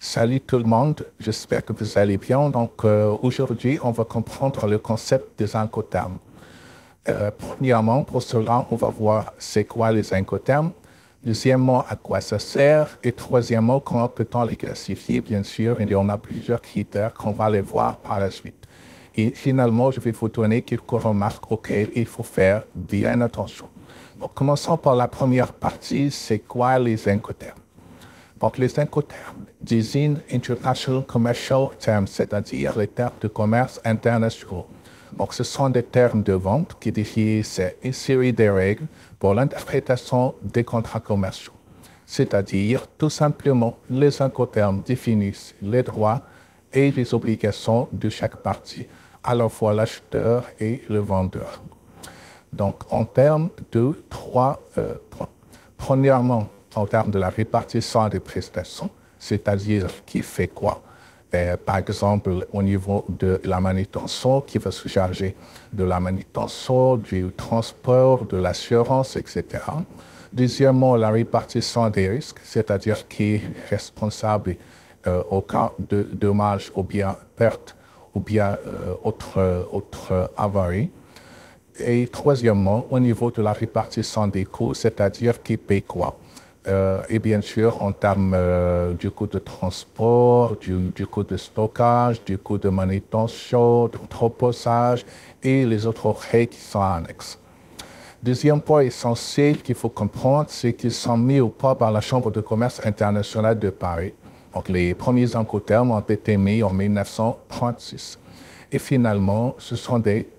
Salut tout le monde, j'espère que vous allez bien. Aujourd'hui, on va comprendre le concept des incoterms. Premièrement, pour cela, on va voir c'est quoi les incoterms. Deuxièmement, à quoi ça sert. Et troisièmement, comment peut-on les classifier. Bien sûr, il y en a plusieurs critères qu'on va les voir par la suite. Et finalement, je vais vous donner quelques remarques auxquelles il faut faire bien attention. Donc, commençons par la première partie, c'est quoi les incoterms. Donc, les incoterms désignent International Commercial Terms, c'est-à-dire les termes de commerce internationaux. Donc, ce sont des termes de vente qui définissent une série de règles pour l'interprétation des contrats commerciaux. C'est-à-dire, tout simplement, les incoterms définissent les droits et les obligations de chaque partie, à la fois l'acheteur et le vendeur. Donc, en termes de trois points. Premièrement, en termes de la répartition des prestations, c'est-à-dire qui fait quoi. Par exemple, au niveau de la manutention, qui va se charger de la manutention, du transport, de l'assurance, etc. Deuxièmement, la répartition des risques, c'est-à-dire qui est responsable au cas de dommages ou bien pertes ou bien autre avarie. Et troisièmement, au niveau de la répartition des coûts, c'est-à-dire qui paie quoi. Et bien sûr, en termes du coût de transport, du coût de stockage, du coût de manutention, d'entreposage et les autres règles qui sont annexes. Deuxième point essentiel qu'il faut comprendre, c'est qu'ils sont mis au point par la Chambre de commerce internationale de Paris. Donc, les premiers incoterms ont été mis en 1936. Et finalement, ce sont des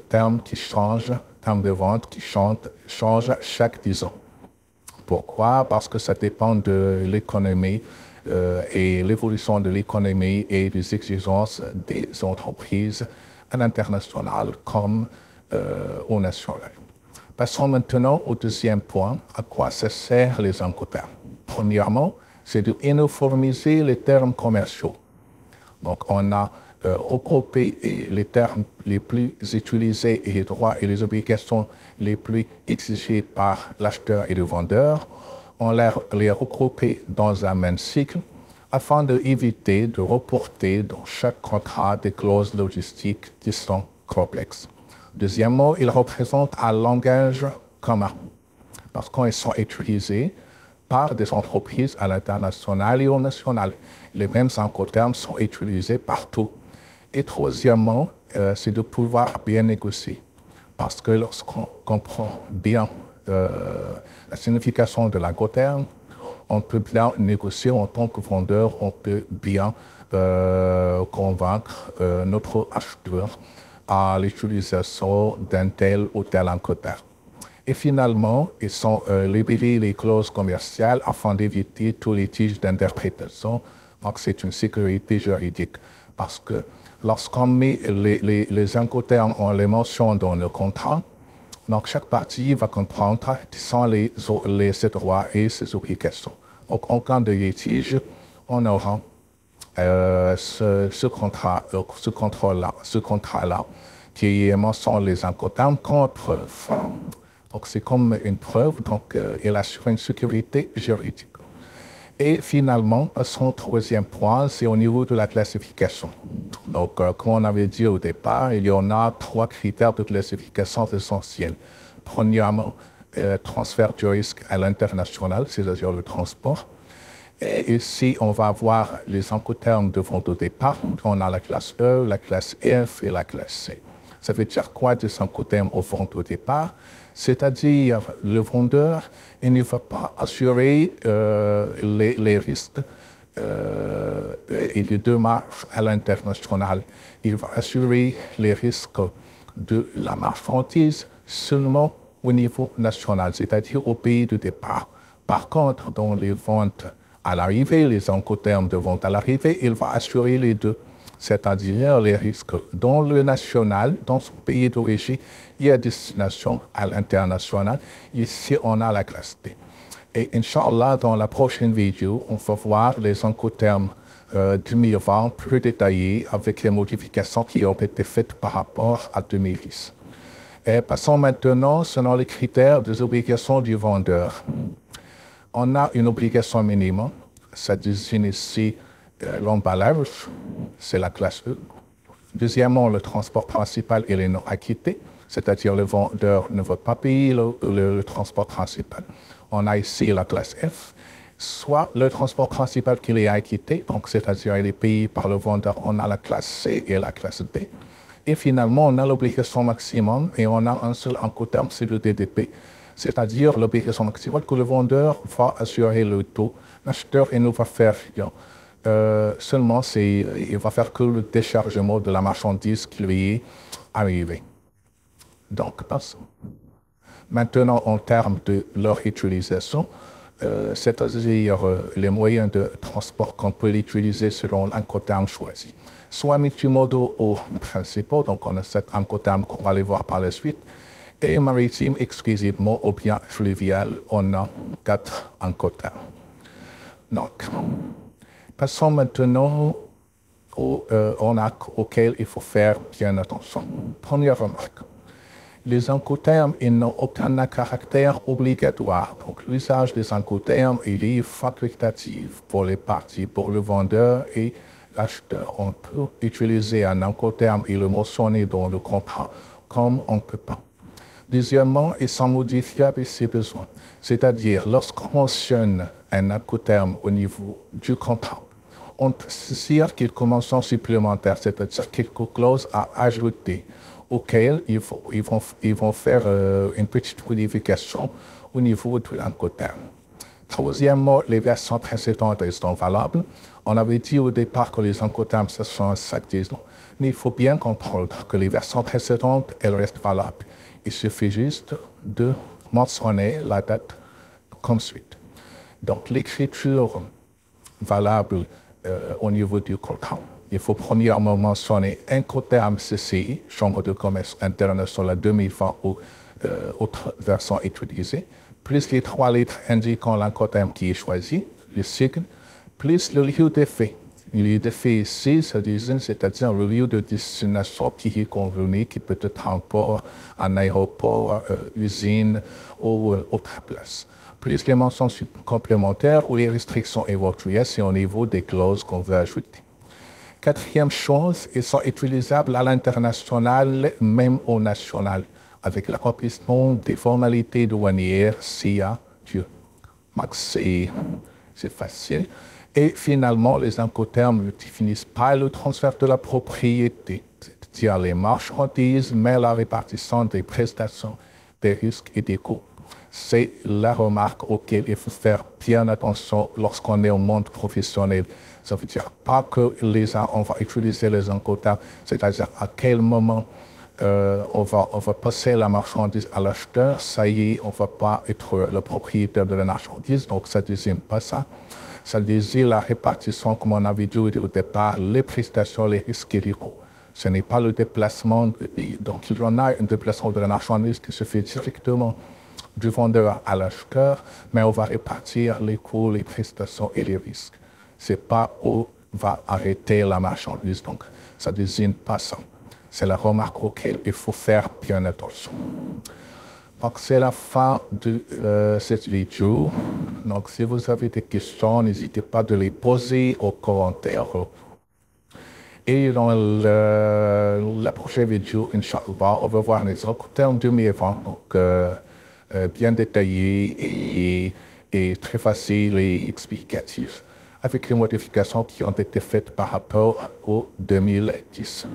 termes qui changent, termes de vente qui changent chaque 10 ans. Pourquoi? Parce que ça dépend de l'économie et l'évolution de l'économie et des exigences des entreprises à l'international comme au national. Passons maintenant au deuxième point, à quoi ça sert les incoterms. Premièrement, c'est d'uniformiser les termes commerciaux. Donc, on a regroupé les termes les plus utilisés et les droits et les obligations les plus exigés par l'acheteur et le vendeur. On les regroupé dans un même cycle afin d'éviter de reporter dans chaque contrat des clauses logistiques qui sont complexes. Deuxièmement, ils représentent un langage commun parce qu'ils sont utilisés par des entreprises à l'international et au national. Les mêmes incoterms sont utilisés partout. Et troisièmement, c'est de pouvoir bien négocier. Parce que lorsqu'on comprend bien la signification de l'incoterm, on peut bien négocier en tant que vendeur, on peut bien convaincre notre acheteur à l'utilisation d'un tel ou tel incoterm. Et finalement, ils sont libérés les clauses commerciales afin d'éviter tout litige d'interprétation. Donc, c'est une sécurité juridique. Parce que lorsqu'on met les incoterms, on les mentionne dans le contrat, donc chaque partie va comprendre quels sont ses droits et ses obligations. Donc, en cas de litige, on aura ce contrat-là qui mentionne les incoterms comme preuve. Donc, c'est comme une preuve, donc il assure une sécurité juridique. Et finalement, son troisième point, c'est au niveau de la classification. Donc, comme on avait dit au départ, il y en a 3 critères de classification essentiels. Premièrement, transfert du risque à l'international, c'est-à-dire le transport. Et ici, on va voir les incoterms de vente au départ. On a la classe E, la classe F et la classe C. Ça veut dire quoi des incoterms aux ventes au départ? C'est-à-dire le vendeur, il ne va pas assurer les risques et les démarches à l'international. Il va assurer les risques de la marchandise seulement au niveau national, c'est-à-dire au pays de départ. Par contre, dans les ventes à l'arrivée, les incoterms de vente à l'arrivée, il va assurer les deux. C'est-à-dire les risques dans le national, dans son pays d'origine, et à destination à l'international. Ici, on a la classe D. Et Inch'Allah, dans la prochaine vidéo, on va voir les incoterms 2020 plus détaillés avec les modifications qui ont été faites par rapport à 2010. Et passons maintenant selon les critères des obligations du vendeur. On a une obligation minimum, ça désigne ici L'emballage, c'est la classe E. Deuxièmement, le transport principal et les non acquittés, c'est-à-dire le vendeur ne veut pas payer le transport principal. On a ici la classe F, soit le transport principal qui est acquitté, donc c'est-à-dire il est payé par le vendeur, on a la classe C et la classe D. Et finalement, on a l'obligation maximum et on a un seul incoterm, c'est le DDP, c'est-à-dire l'obligation maximale que le vendeur va assurer le taux. L'acheteur, il ne va faire rien. Seulement, il va faire que le déchargement de la marchandise qui lui est arrivée. Donc, passons. Maintenant, en termes de leur utilisation, c'est-à-dire les moyens de transport qu'on peut utiliser selon l'incoterm choisi. Soit multimodaux ou principaux, donc on a cet incoterm qu'on va aller voir par la suite, et maritime exclusivement ou bien fluvial, on a 4 incoterms. Donc, passons maintenant aux arcs auxquels il faut faire bien attention. Première remarque. Les incoterms, ils n'ont aucun caractère obligatoire. Donc, l'usage des incoterms, il est facultatif pour les parties, pour le vendeur et l'acheteur. On peut utiliser un incoterm et le mentionner dans le contrat, comme on ne peut pas. Deuxièmement, ils sont modifiables si besoin. C'est-à-dire, lorsqu'on mentionne un incoterm au niveau du contrat, on peut saisir quelques mentions supplémentaires, c'est-à-dire quelques clauses à ajouter, auxquelles ils vont faire une petite modification au niveau de l'incoterm. Troisièmement, les versions précédentes sont valables. On avait dit au départ que les incoterms, ce sont 5 disons, mais il faut bien comprendre que les versions précédentes, elles restent valables. Il suffit juste de mentionner la date comme suite. Donc, l'écriture valable au niveau du contrat, il faut premièrement mentionner incoterm CCI, Chambre de commerce interne sur la demi-fin ou autre version utilisée, plus les 3 lettres indiquant l'incoterm qui est choisi, le sigle, plus le lieu de fait. Le lieu de fait ici, c'est-à-dire le lieu de destination qui est convenu, qui peut être un port, un aéroport, usine ou autre place. Plus les mentions complémentaires ou les restrictions éventuelles, c'est au niveau des clauses qu'on veut ajouter. Quatrième chose, ils sont utilisables à l'international, même au national, avec l'accomplissement des formalités douanières s'il y a Dieu. C'est facile. Et finalement, les incoterms ne définissent pas le transfert de la propriété, c'est-à-dire les marchandises, mais la répartition des prestations, des risques et des coûts. C'est la remarque auquel il faut faire bien attention lorsqu'on est au monde professionnel. Ça veut dire pas que on va utiliser les incoterms, c'est-à-dire à quel moment on va passer la marchandise à l'acheteur, ça y est, on ne va pas être le propriétaire de la marchandise, donc ça ne désigne pas ça. Ça désigne la répartition, comme on avait dit au départ, les prestations, les risques et les coûts. Ce n'est pas le déplacement, donc il y en a un déplacement de la marchandise qui se fait directement du vendeur à l'acheteur, mais on va répartir les coûts, les prestations et les risques. Ce n'est pas où va arrêter la marchandise, donc ça ne désigne pas ça. C'est la remarque auquel il faut faire bien attention. Donc, c'est la fin de cette vidéo. Donc, si vous avez des questions, n'hésitez pas de les poser aux commentaires. Et dans la prochaine vidéo, Inch'Allah, on va voir les incoterms 2020, donc bien détaillés et très faciles et explicatifs, avec les modifications qui ont été faites par rapport au 2010.